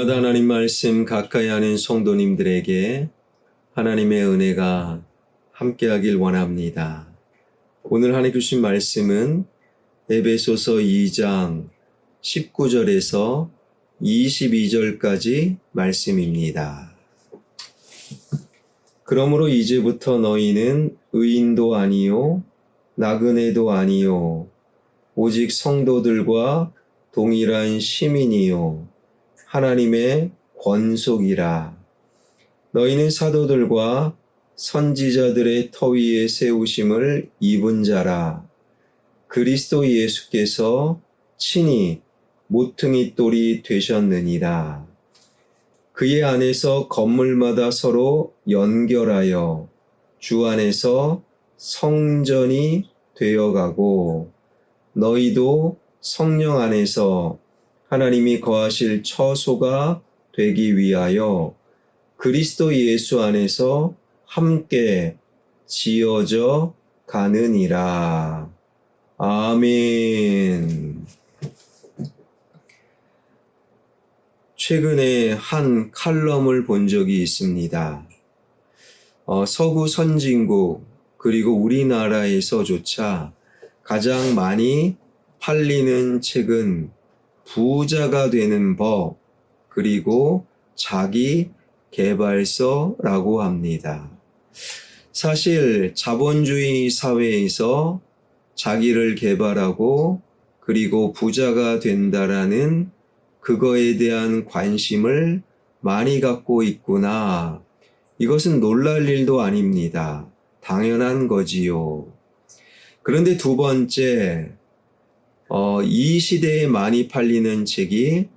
날마다 하나님 말씀 가까이 하는 성도님들에게 하나님의 은혜가 함께하길 원합니다. 오늘 하나님 주신 말씀은 에베소서 2장 19절에서 22절까지 말씀입니다. 그러므로 이제부터 너희는 의인도 아니요 나그네도 아니요 오직 성도들과 동일한 시민이요 하나님의 권속이라. 너희는 사도들과 선지자들의 터 위에 세우심을 입은 자라. 그리스도 예수께서 친히 모퉁이 돌이 되셨느니라. 그의 안에서 건물마다 서로 연결하여 주 안에서 성전이 되어가고 너희도 성령 안에서 하나님이 거하실 처소가 되기 위하여 그리스도 예수 안에서 함께 지어져 가느니라. 아멘. 최근에 한 칼럼을 본 적이 있습니다. 서구 선진국 그리고 우리나라에서조차 가장 많이 팔리는 책은 부자가 되는 법 그리고 자기 개발서라고 합니다. 사실 자본주의 사회에서 자기를 개발하고 그리고 부자가 된다라는 그거에 대한 관심을 많이 갖고 있구나. 이것은 놀랄 일도 아닙니다. 당연한 거지요. 그런데 두 번째, 이 시대에 많이 팔리는 책이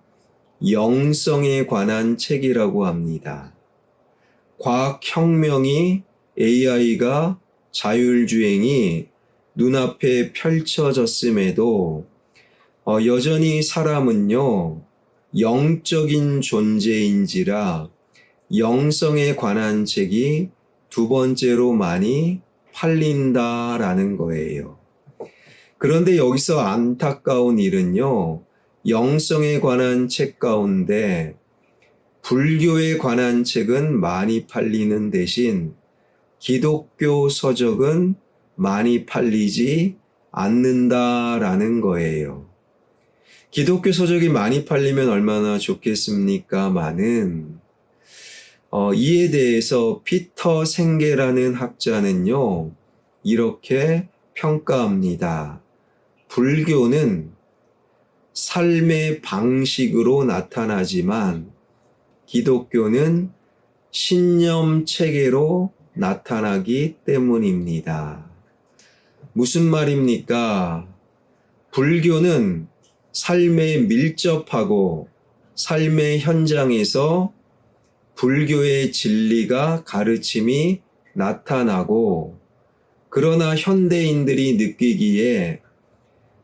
영성에 관한 책이라고 합니다. 과학혁명이 AI가 자율주행이 눈앞에 펼쳐졌음에도 여전히 사람은요, 영적인 존재인지라 영성에 관한 책이 두 번째로 많이 팔린다라는 거예요. 그런데 여기서 안타까운 일은요, 영성에 관한 책 가운데 불교에 관한 책은 많이 팔리는 대신 기독교 서적은 많이 팔리지 않는다라는 거예요. 기독교 서적이 많이 팔리면 얼마나 좋겠습니까마는 이에 대해서 피터 생게라는 학자는요, 이렇게 평가합니다. 불교는 삶의 방식으로 나타나지만 기독교는 신념 체계로 나타나기 때문입니다. 무슨 말입니까? 불교는 삶에 밀접하고 삶의 현장에서 불교의 진리가 가르침이 나타나고 그러나 현대인들이 느끼기에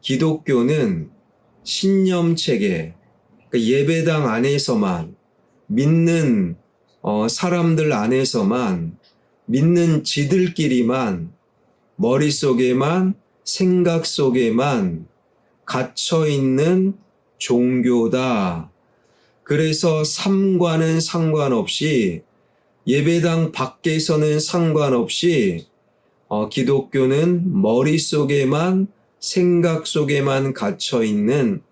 기독교는 신념체계, 예배당 안에서만 믿는 사람들 안에서만 믿는 지들끼리만 머릿속에만 생각 속에만 갇혀있는 종교다. 그래서 삶과는 상관없이 예배당 밖에서는 상관없이 기독교는 머릿속에만 생각 속에만 갇혀있는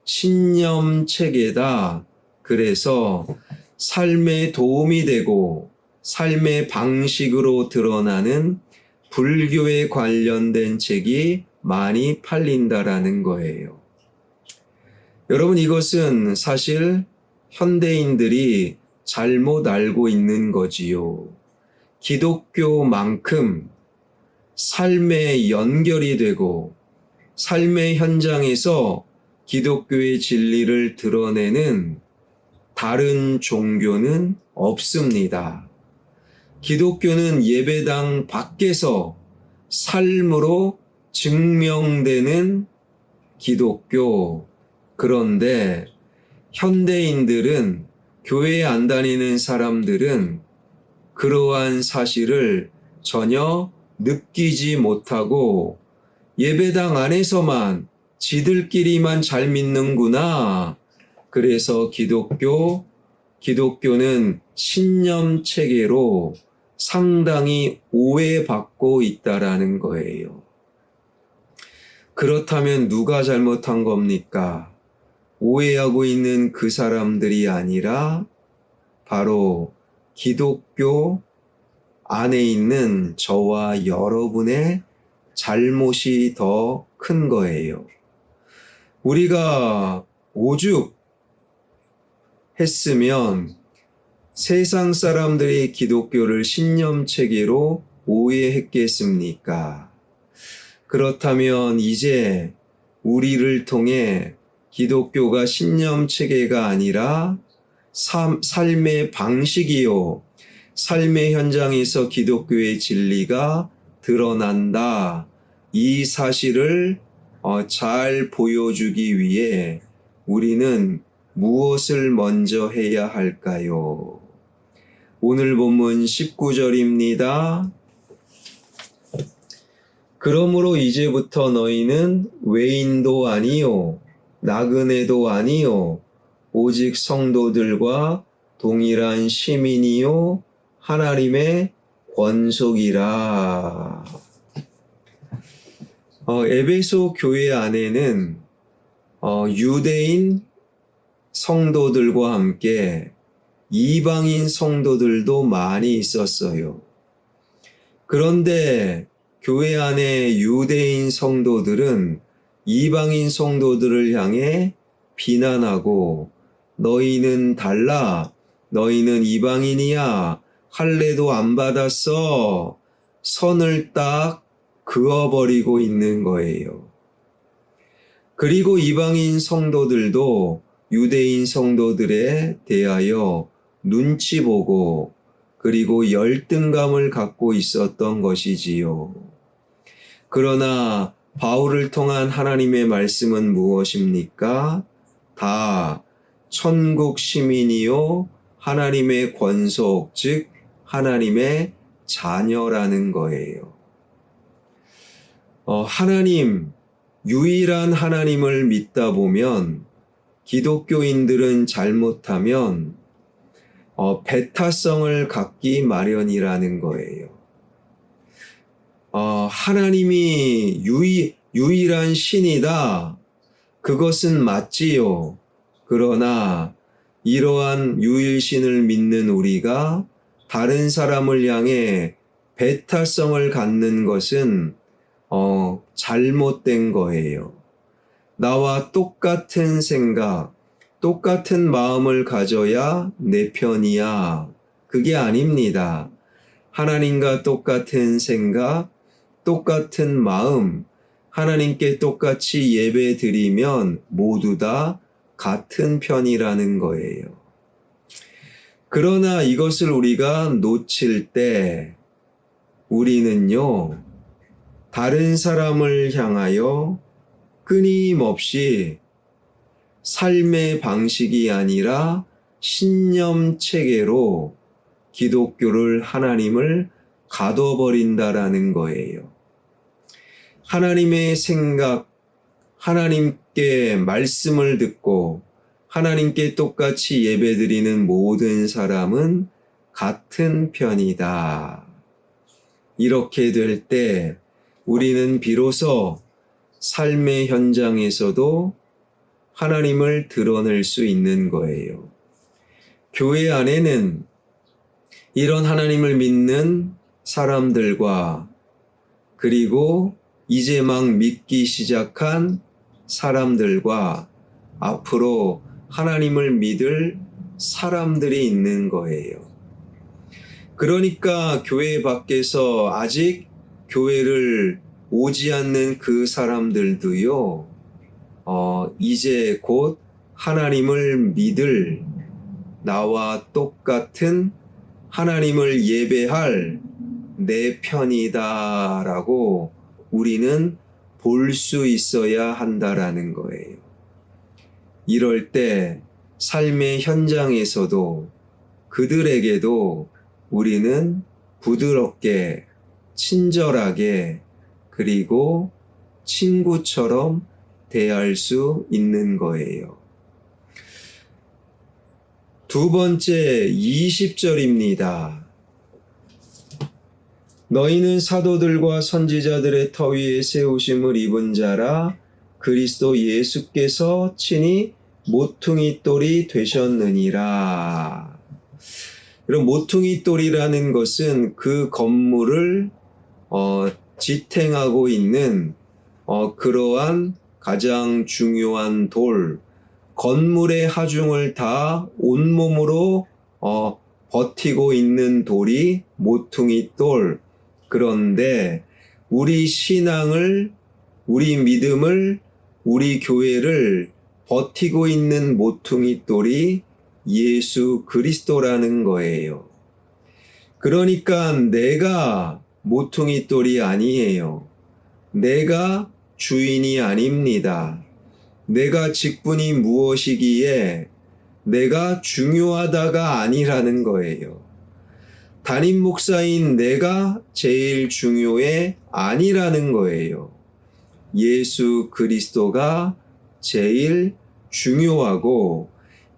신념 체계다. 그래서 삶에 도움이 되고 삶의 방식으로 드러나는 불교에 관련된 책이 많이 팔린다라는 거예요. 여러분, 이것은 사실 현대인들이 잘못 알고 있는 거지요. 기독교만큼 삶에 연결이 되고 삶의 현장에서 기독교의 진리를 드러내는 다른 종교는 없습니다. 기독교는 예배당 밖에서 삶으로 증명되는 기독교. 그런데 현대인들은, 교회에 안 다니는 사람들은 그러한 사실을 전혀 느끼지 못하고 예배당 안에서만 지들끼리만 잘 믿는구나. 그래서 기독교 기독교는 신념 체계로 상당히 오해받고 있다라는 거예요. 그렇다면 누가 잘못한 겁니까? 오해하고 있는 그 사람들이 아니라 바로 기독교 안에 있는 저와 여러분의 잘못이 더 큰 거예요. 우리가 오죽했으면 세상 사람들이 기독교를 신념 체계로 오해했겠습니까? 그렇다면 이제 우리를 통해 기독교가 신념 체계가 아니라 삶의 방식이요, 삶의 현장에서 기독교의 진리가 드러난다. 이 사실을 잘 보여주기 위해 우리는 무엇을 먼저 해야 할까요? 오늘 본문 19절입니다. 그러므로 이제부터 너희는 외인도 아니요 나그네도 아니요 오직 성도들과 동일한 시민이요 하나님의 권속이라. 에베소 교회 안에는 유대인 성도들과 함께 이방인 성도들도 많이 있었어요. 그런데 교회 안에 유대인 성도들은 이방인 성도들을 향해 비난하고 너희는 달라, 너희는 이방인이야, 할례도 안 받았어, 선을 딱 그어버리고 있는 거예요. 그리고 이방인 성도들도 유대인 성도들에 대하여 눈치 보고 그리고 열등감을 갖고 있었던 것이지요. 그러나 바울을 통한 하나님의 말씀은 무엇입니까? 다 천국 시민이요 하나님의 권속, 즉 하나님의 자녀라는 거예요. 하나님, 유일한 하나님을 믿다 보면 기독교인들은 잘못하면 배타성을 갖기 마련이라는 거예요. 하나님이 유일한 신이다. 그것은 맞지요. 그러나 이러한 유일신을 믿는 우리가 다른 사람을 향해 배타성을 갖는 것은 잘못된 거예요. 나와 똑같은 생각, 똑같은 마음을 가져야 내 편이야. 그게 아닙니다. 하나님과 똑같은 생각, 똑같은 마음, 하나님께 똑같이 예배 드리면 모두 다 같은 편이라는 거예요. 그러나 이것을 우리가 놓칠 때 우리는요, 다른 사람을 향하여 끊임없이 삶의 방식이 아니라 신념 체계로 기독교를, 하나님을 가둬버린다라는 거예요. 하나님의 생각, 하나님께 말씀을 듣고 하나님께 똑같이 예배드리는 모든 사람은 같은 편이다. 이렇게 될 때 우리는 비로소 삶의 현장에서도 하나님을 드러낼 수 있는 거예요. 교회 안에는 이런 하나님을 믿는 사람들과 그리고 이제 막 믿기 시작한 사람들과 앞으로 하나님을 믿을 사람들이 있는 거예요. 그러니까 교회 밖에서 아직 교회를 오지 않는 그 사람들도요, 이제 곧 하나님을 믿을 나와 똑같은 하나님을 예배할 내 편이다라고 우리는 볼 수 있어야 한다라는 거예요. 이럴 때 삶의 현장에서도 그들에게도 우리는 부드럽게, 친절하게, 그리고 친구처럼 대할 수 있는 거예요. 두 번째 20절입니다. 너희는 사도들과 선지자들의 터 위에 세우심을 입은 자라 그리스도 예수께서 친히 모퉁이 돌이 되셨느니라. 그럼 모퉁이 돌이라는 것은 그 건물을 지탱하고 있는 그러한 가장 중요한 돌, 건물의 하중을 다 온몸으로 버티고 있는 돌이 모퉁이 돌. 그런데 우리 신앙을, 우리 믿음을, 우리 교회를 버티고 있는 모퉁이 돌이 예수 그리스도라는 거예요. 그러니까 내가 모퉁이 돌이 아니에요. 내가 주인이 아닙니다. 내가 직분이 무엇이기에 내가 중요하다가 아니라는 거예요. 담임 목사인 내가 제일 중요해 아니라는 거예요. 예수 그리스도가 제일 중요하고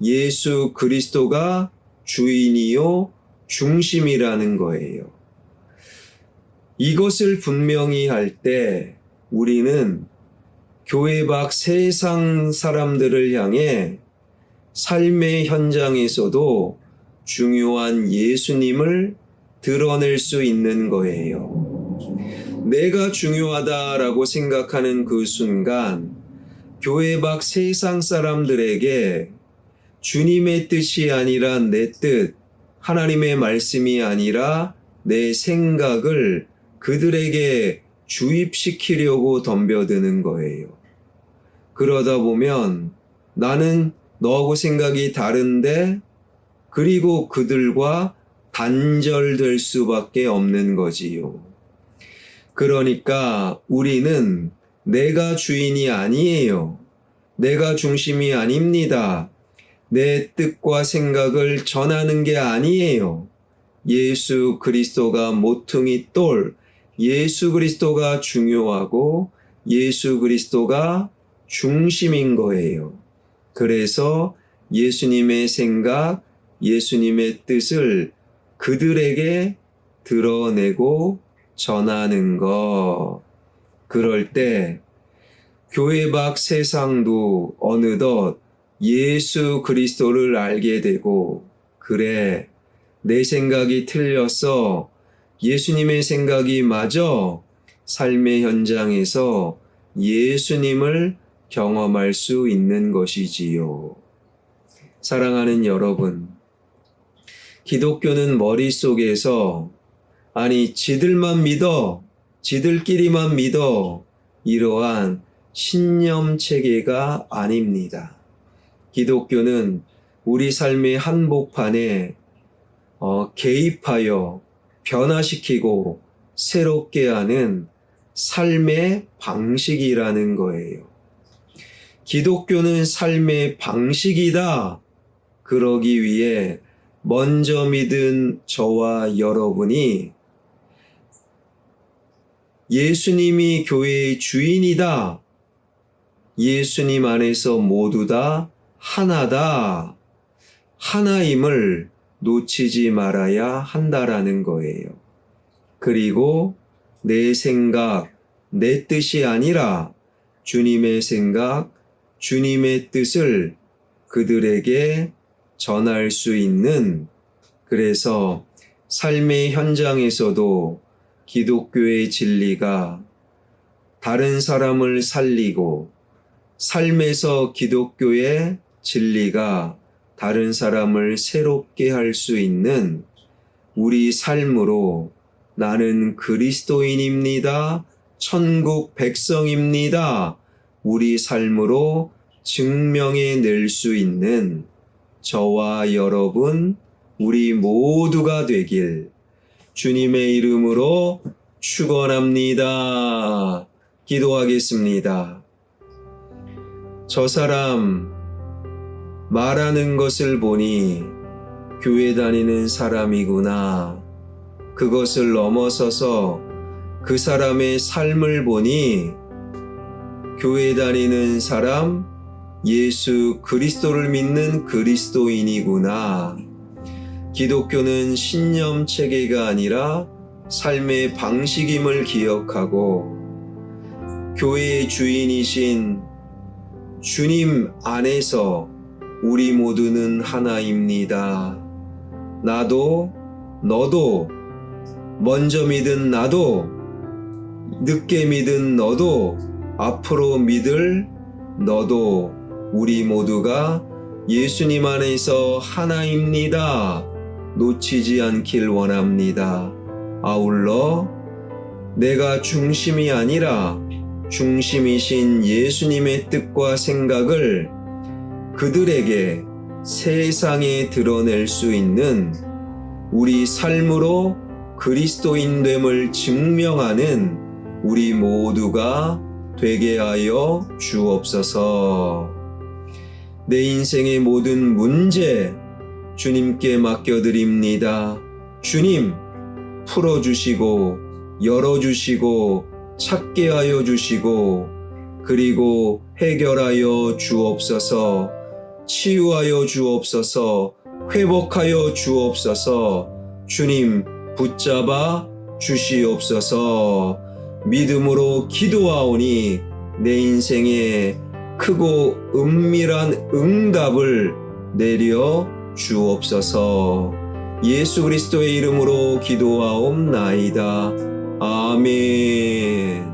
예수 그리스도가 주인이요 중심이라는 거예요. 이것을 분명히 할 때 우리는 교회 밖 세상 사람들을 향해 삶의 현장에서도 중요한 예수님을 드러낼 수 있는 거예요. 내가 중요하다라고 생각하는 그 순간 교회 밖 세상 사람들에게 주님의 뜻이 아니라 내 뜻, 하나님의 말씀이 아니라 내 생각을 그들에게 주입시키려고 덤벼드는 거예요. 그러다 보면 나는 너하고 생각이 다른데 그리고 그들과 단절될 수밖에 없는 거지요. 그러니까 우리는 내가 주인이 아니에요. 내가 중심이 아닙니다. 내 뜻과 생각을 전하는 게 아니에요. 예수 그리스도가 모퉁이 돌, 예수 그리스도가 중요하고 예수 그리스도가 중심인 거예요. 그래서 예수님의 생각, 예수님의 뜻을 그들에게 드러내고 전하는 것. 그럴 때 교회 밖 세상도 어느덧 예수 그리스도를 알게 되고, 그래, 내 생각이 틀렸어. 예수님의 생각이 맞아. 삶의 현장에서 예수님을 경험할 수 있는 것이지요. 사랑하는 여러분, 기독교는 머릿속에서 지들만 믿어, 지들끼리만 믿어, 이러한 신념 체계가 아닙니다. 기독교는 우리 삶의 한복판에 개입하여 변화시키고 새롭게 하는 삶의 방식이라는 거예요. 기독교는 삶의 방식이다. 그러기 위해 먼저 믿은 저와 여러분이 예수님이 교회의 주인이다. 예수님 안에서 모두 다 하나다. 하나임을 놓치지 말아야 한다라는 거예요. 그리고 내 생각, 내 뜻이 아니라 주님의 생각, 주님의 뜻을 그들에게 전할 수 있는, 그래서 삶의 현장에서도 기독교의 진리가 다른 사람을 살리고, 삶에서 기독교의 진리가 다른 사람을 새롭게 할 수 있는 우리 삶으로 나는 그리스도인입니다. 천국 백성입니다. 우리 삶으로 증명해 낼 수 있는 저와 여러분, 우리 모두가 되길 주님의 이름으로 축원합니다. 기도하겠습니다. 저 사람 말하는 것을 보니 교회 다니는 사람이구나. 그것을 넘어서서 그 사람의 삶을 보니 교회 다니는 사람, 예수 그리스도를 믿는 그리스도인이구나. 기독교는 신념 체계가 아니라 삶의 방식임을 기억하고 교회의 주인이신 주님 안에서 우리 모두는 하나입니다. 나도 너도 먼저 믿은 나도 늦게 믿은 너도 앞으로 믿을 너도 우리 모두가 예수님 안에서 하나입니다. 놓치지 않길 원합니다. 아울러 내가 중심이 아니라 중심이신 예수님의 뜻과 생각을 그들에게 세상에 드러낼 수 있는 우리 삶으로 그리스도인됨을 증명하는 우리 모두가 되게 하여 주옵소서. 내 인생의 모든 문제 주님께 맡겨드립니다. 주님, 풀어주시고 열어주시고 찾게 하여 주시고 그리고 해결하여 주옵소서. 치유하여 주옵소서. 회복하여 주옵소서. 주님 붙잡아 주시옵소서. 믿음으로 기도하오니 내 인생에 크고 은밀한 응답을 내려 주옵소서. 예수 그리스도의 이름으로 기도하옵나이다. 아멘.